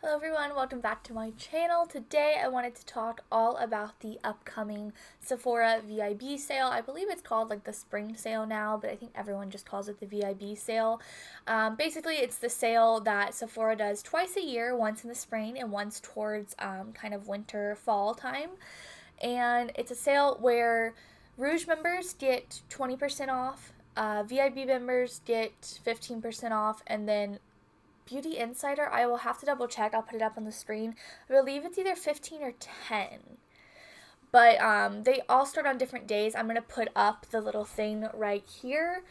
Hello everyone, welcome back to my channel. Today I wanted to talk all about the upcoming Sephora VIB sale. I believe it's called like the spring sale now, but I think everyone just calls it the VIB sale. Basically it's the sale that Sephora does twice a year, once in the spring and once towards kind of winter fall time. And it's a sale where Rouge members get 20% off, VIB members get 15% off, and then Beauty Insider, I will have to double check. I'll put it up on the screen. I believe it's either 15 or 10. But they all start on different days. I'm going to put up the little thing right here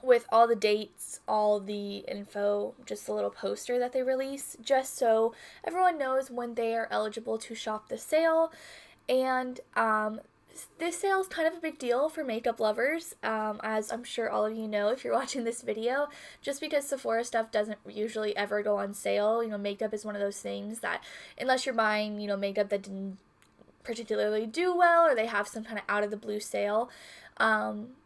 with all the dates, all the info, just a little poster that they release, just so everyone knows when they are eligible to shop the sale. And this sale is kind of a big deal for makeup lovers, as I'm sure all of you know if you're watching this video, just because Sephora stuff doesn't usually ever go on sale. You know, makeup is one of those things that unless you're buying, makeup that didn't particularly do well or they have some kind of out of the blue sale,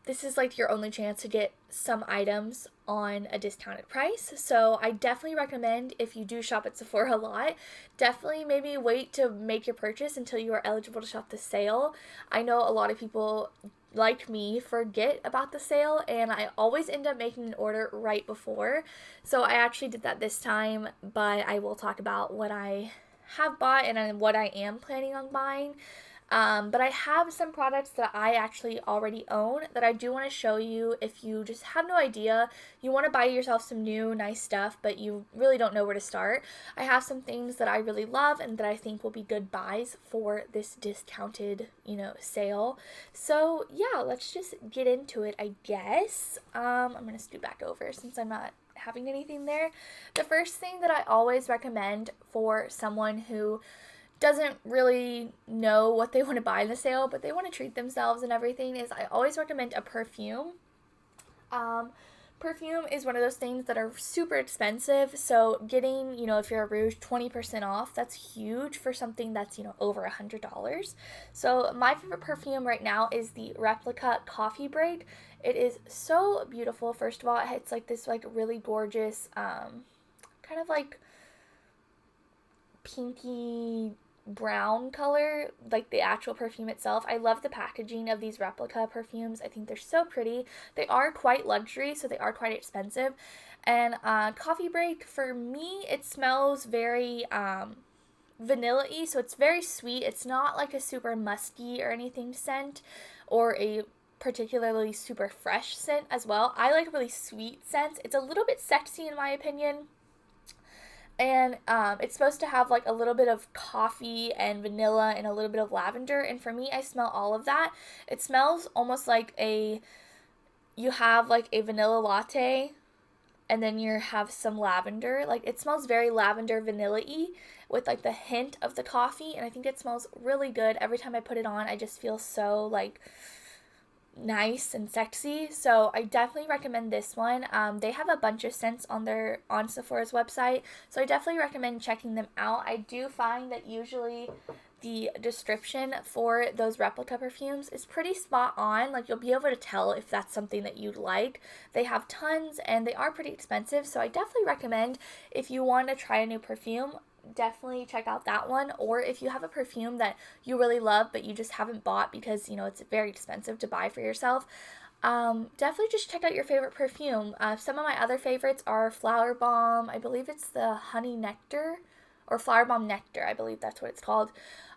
this is like your only chance to get some items on a discounted price. So I definitely recommend, if you do shop at Sephora a lot, definitely maybe wait to make your purchase until you are eligible to shop the sale. I know a lot of people like me forget about the sale, and I always end up making an order right before. So I actually did that this time, but I will talk about what I have bought and what I am planning on buying. But I have some products that I actually already own that I do want to show you if you just have no idea. You want to buy yourself some new, nice stuff, but you really don't know where to start. I have some things that I really love and that I think will be good buys for this discounted, sale. So, yeah, let's just get into it, I guess. I'm going to scoot back over since I'm not having anything there. The first thing that I always recommend for someone who doesn't really know what they want to buy in the sale, but they want to treat themselves and everything, is I always recommend a perfume. Perfume is one of those things that are super expensive, so getting, if you're a Rouge, 20% off, that's huge for something that's, over $100. So my favorite perfume right now is the Replica Coffee Break. It is so beautiful. First of all, it's like this like really gorgeous, kind of like pinky brown color, like the actual perfume itself. I love the packaging of these replica perfumes. I think they're so pretty. They are quite luxury, so they are quite expensive. And Coffee Break, for me, it smells very vanilla-y, so it's very sweet. It's not like a super musky or anything scent, or a particularly super fresh scent as well. I like really sweet scents. It's a little bit sexy in my opinion. And it's supposed to have like a little bit of coffee and vanilla and a little bit of lavender. And for me, I smell all of that. It smells almost like you have like a vanilla latte and then you have some lavender. Like it smells very lavender vanilla-y with like the hint of the coffee. And I think it smells really good. Every time I put it on, I just feel so like nice and sexy. So I definitely recommend this one. They have a bunch of scents on Sephora's website, so I definitely recommend checking them out. I do find that usually the description for those replica perfumes is pretty spot on. Like you'll be able to tell if that's something that you'd like. They have tons and they are pretty expensive, so I definitely recommend, if you want to try a new perfume, definitely check out that one. Or if you have a perfume that you really love but you just haven't bought because it's very expensive to buy for yourself, definitely just check out your favorite perfume. Some of my other favorites are Flower Bomb. I believe it's the Honey Nectar, or Flower Bomb Nectar, I believe that's what it's called.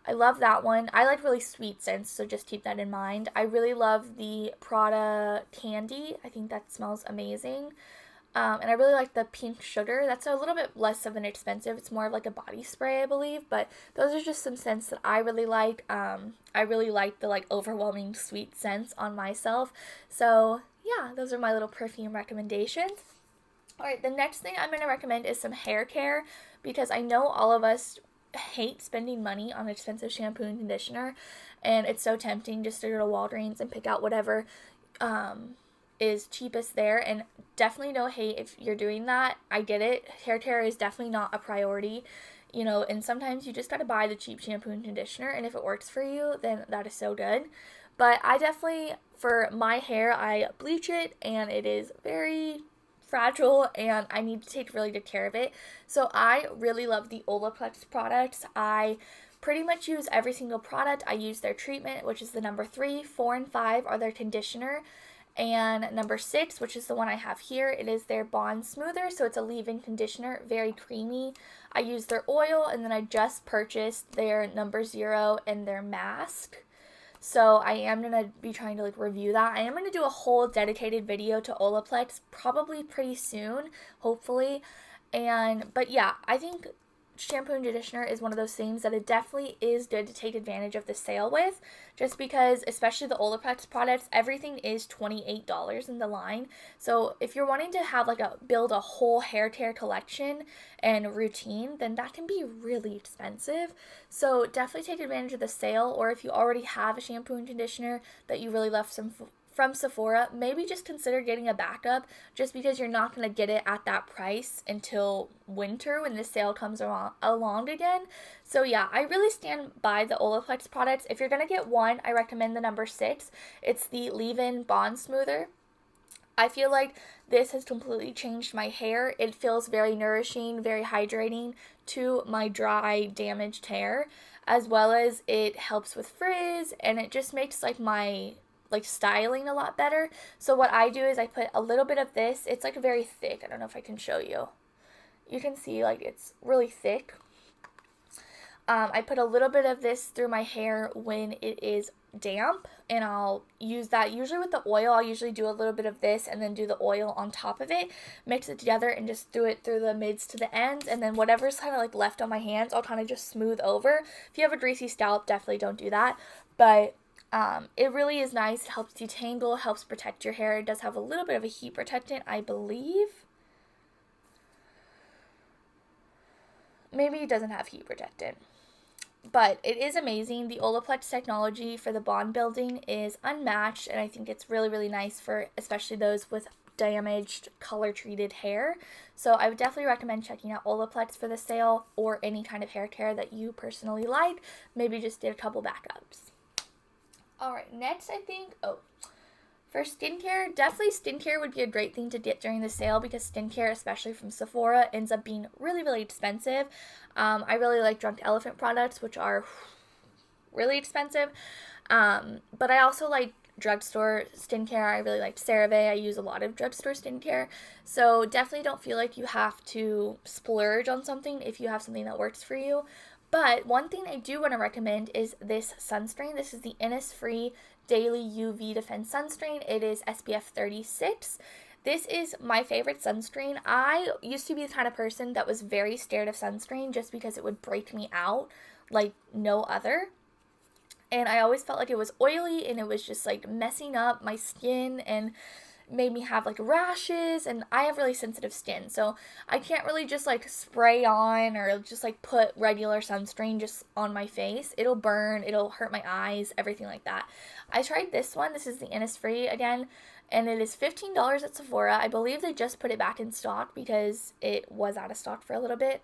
I love that one. I like really sweet scents, so just keep that in mind. I really love the Prada Candy. I think that smells amazing. And I really like the Pink Sugar. That's a little bit less of an expensive. It's more of like a body spray, I believe. But those are just some scents that I really like. I really like the like overwhelming sweet scents on myself. So yeah, those are my little perfume recommendations. Alright, the next thing I'm going to recommend is some hair care, because I know all of us hate spending money on expensive shampoo and conditioner. And it's so tempting just to go to Walgreens and pick out whatever is cheapest there. And definitely no hate if you're doing that. I get it. Hair care is definitely not a priority, and sometimes you just gotta buy the cheap shampoo and conditioner, and if it works for you, then that is so good. But I definitely, for my hair, I bleach it, and it is very fragile and I need to take really good care of it. So I really love the Olaplex products. I pretty much use every single product. I use their treatment, which is the number 3, 4, and 5 are their conditioner. And number 6, which is the one I have here, it is their Bond Smoother. So it's a leave-in conditioner, very creamy. I use their oil, and then I just purchased their number 0 and their mask. So I am going to be trying to like review that. I am going to do a whole dedicated video to Olaplex probably pretty soon, hopefully. But yeah, I think shampoo and conditioner is one of those things that it definitely is good to take advantage of the sale with, just because especially the Olaplex products, everything is $28 in the line. So if you're wanting to have like build a whole hair care collection and routine, then that can be really expensive. So definitely take advantage of the sale, or if you already have a shampoo and conditioner that you really love from Sephora, maybe just consider getting a backup, just because you're not going to get it at that price until winter when the sale comes along again. So yeah, I really stand by the Olaplex products. If you're going to get one, I recommend the number 6. It's the leave-in bond smoother. I feel like this has completely changed my hair. It feels very nourishing, very hydrating to my dry, damaged hair, as well as it helps with frizz, and it just makes like my styling a lot better. So what I do is I put a little bit of this. It's like very thick. I don't know if I can show you. You can see like it's really thick. I put a little bit of this through my hair when it is damp, and I'll use that usually with the oil. I'll usually do a little bit of this and then do the oil on top of it, mix it together, and just do it through the mids to the ends, and then whatever's kind of like left on my hands, I'll kind of just smooth over. If you have a greasy scalp, definitely don't do that, but it really is nice. It helps detangle, helps protect your hair. It does have a little bit of a heat protectant, I believe. Maybe it doesn't have heat protectant, but it is amazing. The Olaplex technology for the bond building is unmatched, and I think it's really, really nice for especially those with damaged, color-treated hair. So I would definitely recommend checking out Olaplex for the sale, or any kind of hair care that you personally like. Maybe just get a couple backups. Alright, next I think, for skincare, definitely skincare would be a great thing to get during the sale, because skincare, especially from Sephora, ends up being really, really expensive. I really like Drunk Elephant products, which are really expensive, but I also like drugstore skincare. I really like CeraVe. I use a lot of drugstore skincare, so definitely don't feel like you have to splurge on something if you have something that works for you. But one thing I do want to recommend is this sunscreen. This is the Innisfree Daily UV Defense Sunscreen. It is SPF 36. This is my favorite sunscreen. I used to be the kind of person that was very scared of sunscreen just because it would break me out like no other. And I always felt like it was oily, and it was just like messing up my skin and made me have like rashes, and I have really sensitive skin, so I can't really just like spray on or just like put regular sunscreen just on my face. It'll burn, it'll hurt my eyes, everything like that. I tried this one. This is the Innisfree again, and it is $15 at Sephora. I believe they just put it back in stock because it was out of stock for a little bit.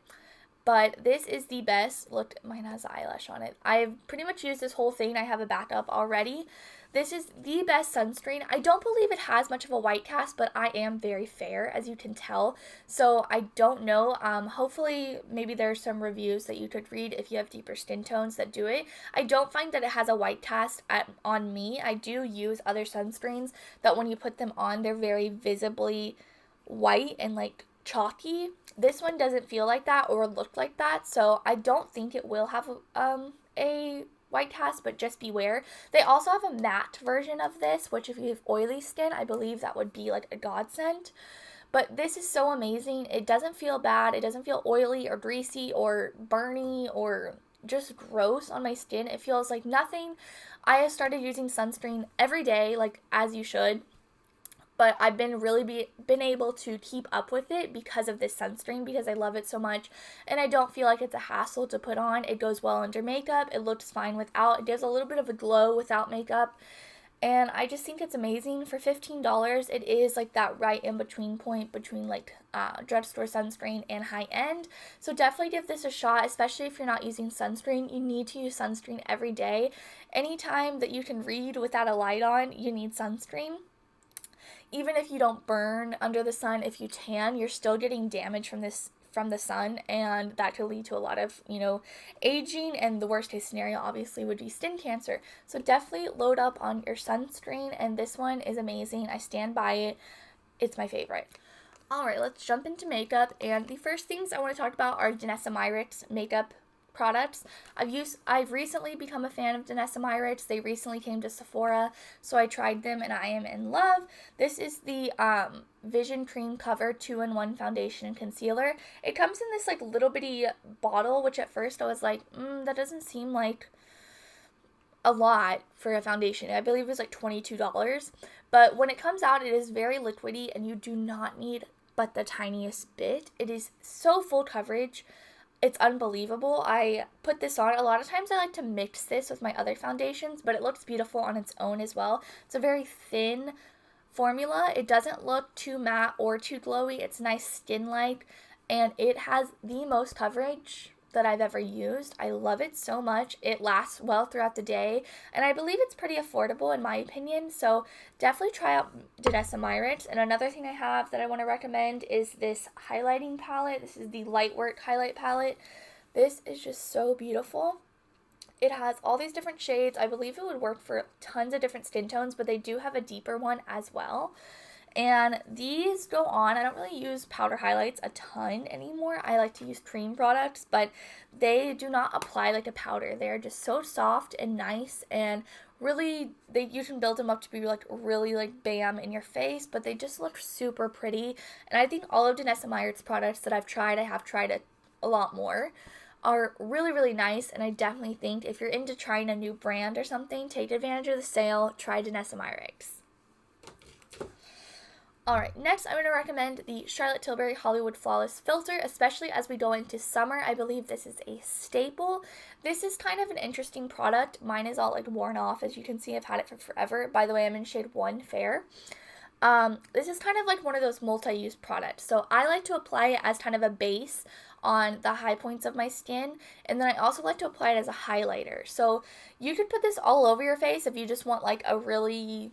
But this is the best. Look, mine has eyelash on it. I've pretty much used this whole thing. I have a backup already. This is the best sunscreen. I don't believe it has much of a white cast, but I am very fair, as you can tell. So I don't know. Hopefully, maybe there's some reviews that you could read if you have deeper skin tones that do it. I don't find that it has a white cast on me. I do use other sunscreens that when you put them on, they're very visibly white and like chalky. This one doesn't feel like that or look like that, so I don't think it will have a white cast, but just beware. They also have a matte version of this, which if you have oily skin, I believe that would be like a godsend. But this is so amazing. It doesn't feel bad. It doesn't feel oily or greasy or burny or just gross on my skin. It feels like nothing. I have started using sunscreen every day, like as you should. But I've been been able to keep up with it because of this sunscreen, because I love it so much, and I don't feel like it's a hassle to put on. It goes well under makeup. It looks fine without. It gives a little bit of a glow without makeup, and I just think it's amazing. For $15, it is like that right in between point between like drugstore sunscreen and high end. So definitely give this a shot, especially if you're not using sunscreen. You need to use sunscreen every day. Anytime that you can read without a light on, you need sunscreen. even if you don't burn under the sun, if you tan, you're still getting damage from the sun, and that could lead to a lot of, aging, and the worst case scenario obviously would be skin cancer. So definitely load up on your sunscreen, and this one is amazing. I stand by it. It's my favorite. Alright, let's jump into makeup, and the first things I want to talk about are Danessa Myricks makeup products. I've recently become a fan of Danessa Myricks. They recently came to Sephora, so I tried them and I am in love. This is the Vision Cream Cover 2-in-1 foundation and concealer. It comes in this like little bitty bottle, which at first I was like, that doesn't seem like a lot for a foundation. I believe it was like $22. But when it comes out, it is very liquidy, and you do not need but the tiniest bit. It is so full coverage. It's unbelievable. I put this on. A lot of times I like to mix this with my other foundations, but it looks beautiful on its own as well. It's a very thin formula. It doesn't look too matte or too glowy. It's nice skin-like, and it has the most coverage that I've ever used. I love it so much. It lasts well throughout the day, and I believe it's pretty affordable in my opinion, so definitely try out Danessa Myricks. And another thing I have that I want to recommend is this highlighting palette. This is the Lightwork highlight palette. This is just so beautiful. It has all these different shades. I believe it would work for tons of different skin tones, but they do have a deeper one as well. And these go on. I don't really use powder highlights a ton anymore. I like to use cream products, but they do not apply like a powder. They are just so soft and nice, and really, you can build them up to be like really like bam in your face, but they just look super pretty. And I think all of Danessa Myricks products that I've tried, I have tried a lot more, are really, really nice. And I definitely think if you're into trying a new brand or something, take advantage of the sale. Try Danessa Myricks. Alright, next I'm going to recommend the Charlotte Tilbury Hollywood Flawless Filter, especially as we go into summer. I believe this is a staple. This is kind of an interesting product. Mine is all like worn off. As you can see, I've had it for forever. By the way, I'm in shade 1 Fair. This is kind of like one of those multi-use products. So I like to apply it as kind of a base on the high points of my skin, and then I also like to apply it as a highlighter. So you could put this all over your face if you just want like a really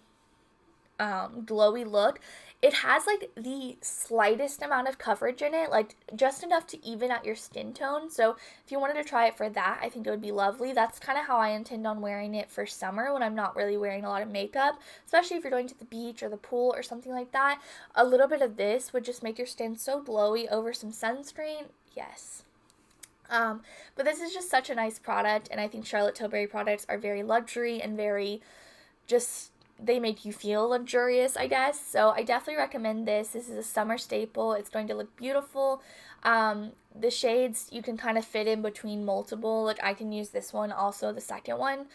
glowy look. It has like the slightest amount of coverage in it, like just enough to even out your skin tone. So if you wanted to try it for that, I think it would be lovely. That's kind of how I intend on wearing it for summer, when I'm not really wearing a lot of makeup, especially if you're going to the beach or the pool or something like that. A little bit of this would just make your skin so glowy over some sunscreen. Yes. But this is just such a nice product, and I think Charlotte Tilbury products are very luxury and very just, they make you feel luxurious, I guess. So I definitely recommend this. This is a summer staple. It's going to look beautiful. The shades you can kind of fit in between multiple. Like I can use this one, also the second one.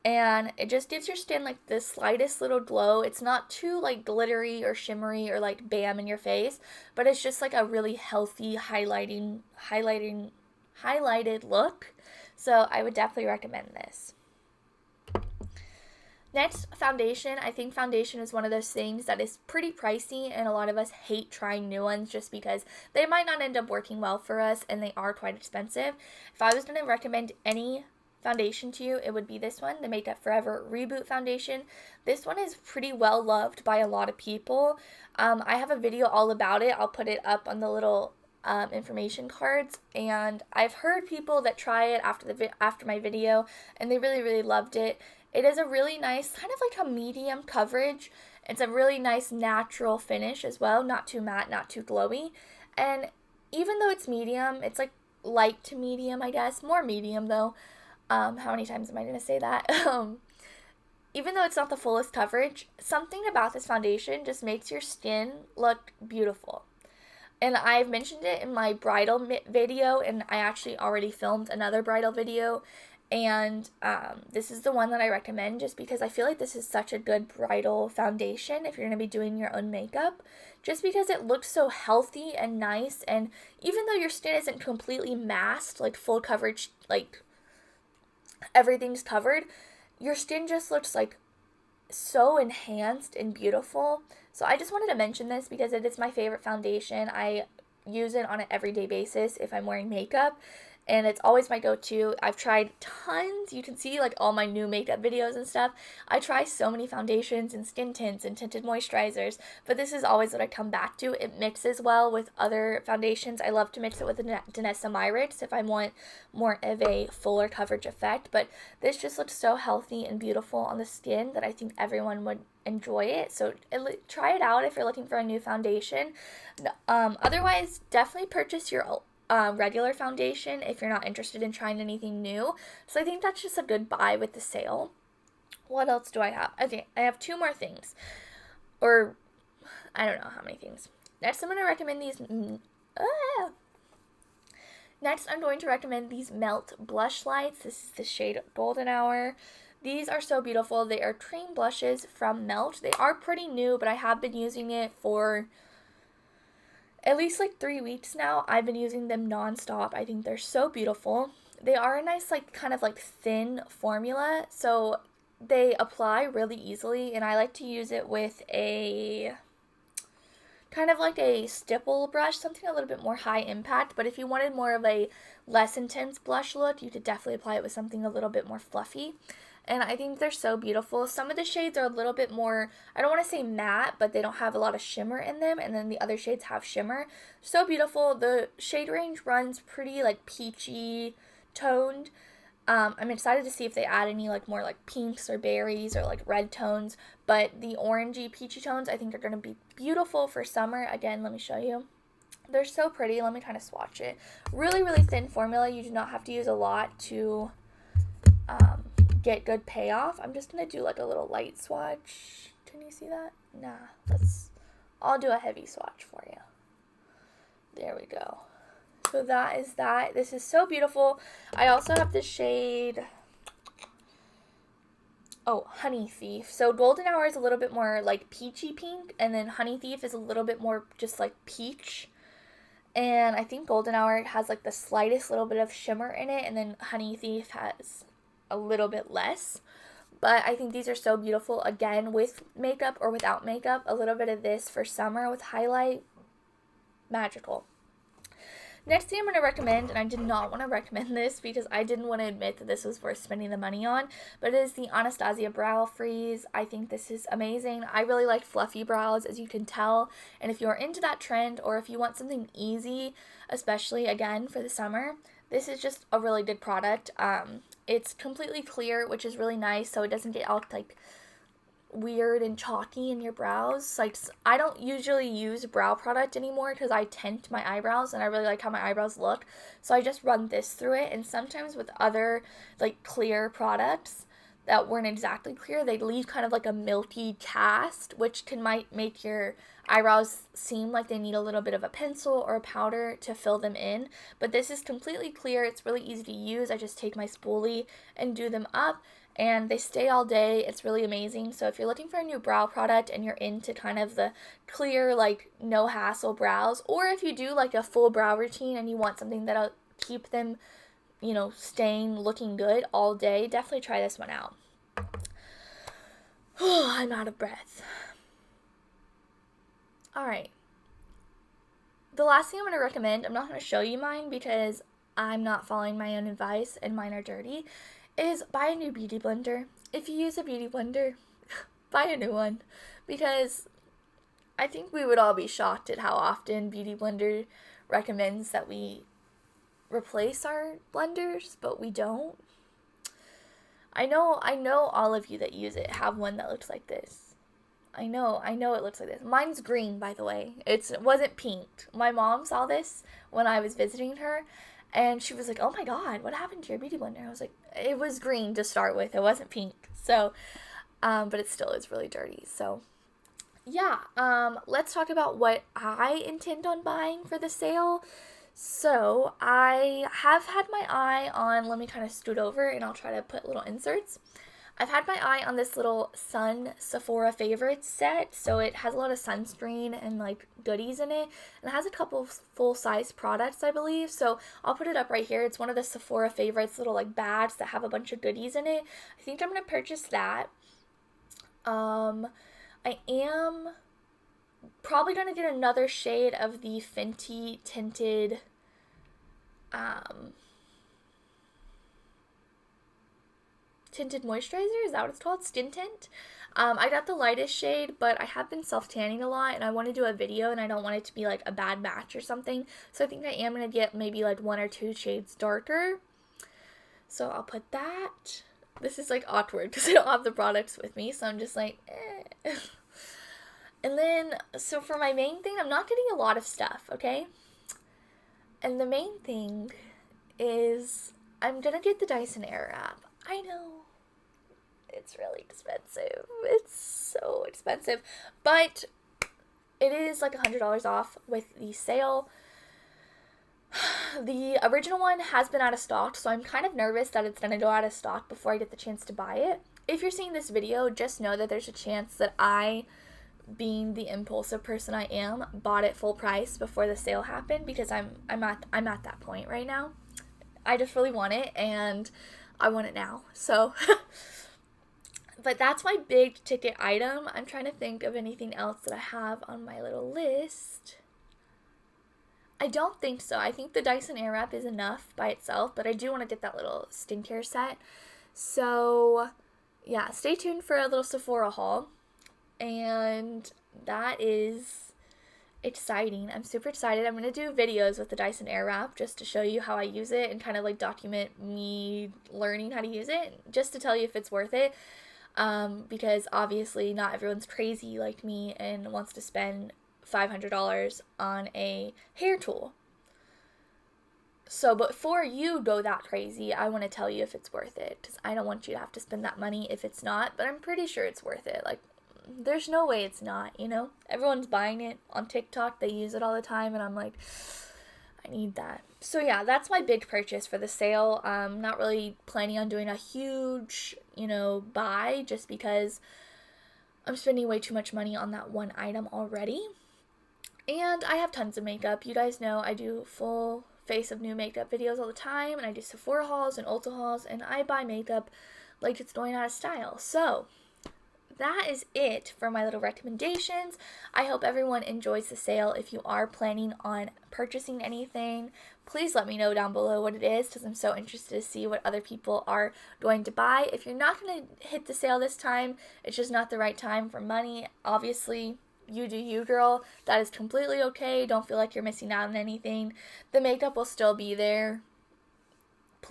And it just gives your skin like the slightest little glow. It's not too like glittery or shimmery or like bam in your face, but it's just like a really healthy highlighted look. So I would definitely recommend this. Next, foundation. I think foundation is one of those things that is pretty pricey, and a lot of us hate trying new ones just because they might not end up working well for us, and they are quite expensive. If I was going to recommend any foundation to you, it would be this one, the Makeup Forever Reboot Foundation. This one is pretty well loved by a lot of people. I have a video all about it. I'll put it up on the little information cards, and I've heard people that try it after my video, and they really, really loved it. It is a really nice, kind of like a medium coverage. It's a really nice natural finish as well, not too matte, not too glowy. And even though it's medium, it's like light to medium, I guess. More medium though. How many times am I going to say that? Even though it's not the fullest coverage, something about this foundation just makes your skin look beautiful. And I've mentioned it in my bridal video, and I actually already filmed another bridal video. And this is the one that I recommend just because I feel like this is such a good bridal foundation if you're going to be doing your own makeup. Just because it looks so healthy and nice, and even though your skin isn't completely masked, like full coverage, like everything's covered, your skin just looks like so enhanced and beautiful. So I just wanted to mention this because it is my favorite foundation. I use it on an everyday basis if I'm wearing makeup. and it's always my go-to. I've tried tons. You can see like all my new makeup videos and stuff. I try so many foundations and skin tints and tinted moisturizers, but this is always what I come back to. It mixes well with other foundations. I love to mix it with the Danessa Myricks if I want more of a fuller coverage effect, but this just looks so healthy and beautiful on the skin that I think everyone would enjoy it. So try it out if you're looking for a new foundation. Otherwise, definitely purchase your regular foundation if you're not interested in trying anything new. So I think that's just a good buy with the sale. What else do I have? Okay, I have 2 more things. Or, I don't know how many things. Next, I'm going to recommend these... Next, I'm going to recommend these Melt Blush Lights. This is the shade Golden Hour. These are so beautiful. They are cream blushes from Melt. They are pretty new, but I have been using it for at least like 3 weeks now. I've been using them nonstop. I think they're so beautiful. They are a nice like kind of like thin formula, so they apply really easily, and I like to use it with a kind of like a stipple brush, something a little bit more high impact. But if you wanted more of a less intense blush look, you could definitely apply it with something a little bit more fluffy. And I think they're so beautiful. Some of the shades are a little bit more, I don't want to say matte, but they don't have a lot of shimmer in them, and then the other shades have shimmer. So beautiful. The shade range runs pretty like peachy toned. I'm excited to see if they add any like more like pinks or berries or like red tones, but the orangey peachy tones I think are going to be beautiful for summer. Again, let me show you. They're so pretty. Let me kind of swatch it. Really, really thin formula. You do not have to use a lot to get good payoff. I'm just going to do like a little light swatch. Can you see that? Nah, I'll do a heavy swatch for you. There we go. So that is that. This is so beautiful. I also have the shade, Honey Thief. So Golden Hour is a little bit more like peachy pink, and then Honey Thief is a little bit more just like peach. And I think Golden Hour has like the slightest little bit of shimmer in it, and then Honey Thief has a little bit less. But I think these are so beautiful. Again, with makeup or without makeup, a little bit of this for summer with highlight, magical. Next thing I'm going to recommend, and I did not want to recommend this because I didn't want to admit that this was worth spending the money on, but it is the Anastasia Brow Freeze. I think this is amazing. I really like fluffy brows, as you can tell, and if you're into that trend, or if you want something easy, especially, again, for the summer, this is just a really good product. It's completely clear, which is really nice, so it doesn't get all, like, weird and chalky in your brows. Like, I don't usually use brow product anymore because I tint my eyebrows and I really like how my eyebrows look, so I just run this through it. And sometimes with other like clear products that weren't exactly clear, they leave kind of like a milky cast, which might make your eyebrows seem like they need a little bit of a pencil or a powder to fill them in. But this is completely clear. It's really easy to use. I just take my spoolie and do them up, and they stay all day. It's really amazing. So if you're looking for a new brow product and you're into kind of the clear, like, no hassle brows, or if you do like a full brow routine and you want something that'll keep them, you know, staying looking good all day, definitely try this one out. I'm out of breath. Alright. The last thing I'm going to recommend, I'm not going to show you mine because I'm not following my own advice and mine are dirty, is buy a new beauty blender. If you use a beauty blender, buy a new one, because I think we would all be shocked at how often Beauty Blender recommends that we replace our blenders, but we don't. I know all of you that use it have one that looks like this. I know it looks like this. Mine's green, by the way. It wasn't pink. My mom saw this when I was visiting her, and she was like, oh my god, what happened to your beauty blender? I was like, it was green to start with. It wasn't pink. So, but it still is really dirty. So, yeah. Let's talk about what I intend on buying for the sale. So, I have had my eye on, let me kind of scoot over and I'll try to put little inserts. I've had my eye on this little Sun Sephora Favorites set. So it has a lot of sunscreen and like goodies in it. And it has a couple full-size products, I believe. So I'll put it up right here. It's one of the Sephora Favorites little like bags that have a bunch of goodies in it. I think I'm going to purchase that. I am probably going to get another shade of the Fenty tinted tinted moisturizer. Is that what it's called? Skin tint. I got the lightest shade, but I have been self-tanning a lot, and I want to do a video, and I don't want it to be like a bad match or something. So I think I am going to get maybe like 1 or 2 shades darker. So I'll put that. This is like awkward because I don't have the products with me, so I'm just like, eh. And then, so for my main thing, I'm not getting a lot of stuff, okay? And the main thing is I'm going to get the Dyson Airwrap. I know. It's really expensive. It's so expensive. But it is like $100 off with the sale. The original one has been out of stock, so I'm kind of nervous that it's going to go out of stock before I get the chance to buy it. If you're seeing this video, just know that there's a chance that I, being the impulsive person I am, bought it full price before the sale happened, because I'm at that point right now. I just really want it, and I want it now. So but that's my big ticket item. I'm trying to think of anything else that I have on my little list. I don't think so. I think the Dyson Airwrap is enough by itself, but I do want to get that little skincare set. So yeah, stay tuned for a little Sephora haul. And that is exciting. I'm super excited. I'm going to do videos with the Dyson Airwrap just to show you how I use it and kind of like document me learning how to use it, just to tell you if it's worth it. Because obviously not everyone's crazy like me and wants to spend $500 on a hair tool. So before you go that crazy, I want to tell you if it's worth it, because I don't want you to have to spend that money if it's not, but I'm pretty sure it's worth it. Like, there's no way it's not, you know? Everyone's buying it on TikTok. They use it all the time, and I'm like, I need that. So yeah, that's my big purchase for the sale. Not really planning on doing a huge, buy, just because I'm spending way too much money on that one item already. And I have tons of makeup. You guys know I do full face of new makeup videos all the time, and I do Sephora hauls and Ulta hauls, and I buy makeup like it's going out of style. So that is it for my little recommendations. I hope everyone enjoys the sale. If you are planning on purchasing anything, please let me know down below what it is, because I'm so interested to see what other people are going to buy. If you're not going to hit the sale this time, it's just not the right time for money. Obviously, you do you, girl. That is completely okay. Don't feel like you're missing out on anything. The makeup will still be there.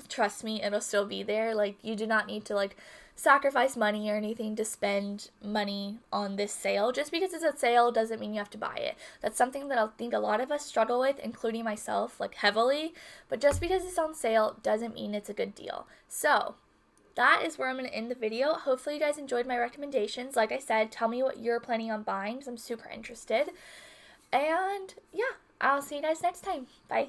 Trust me, it'll still be there. Like, you do not need to sacrifice money or anything to spend money on this sale. Just because it's a sale doesn't mean you have to buy it. That's something that I think a lot of us struggle with, including myself, heavily. But just because it's on sale doesn't mean it's a good deal. So that is where I'm going to end the video. Hopefully you guys enjoyed my recommendations. Like I said, tell me what you're planning on buying, because I'm super interested. And yeah, I'll see you guys next time. Bye.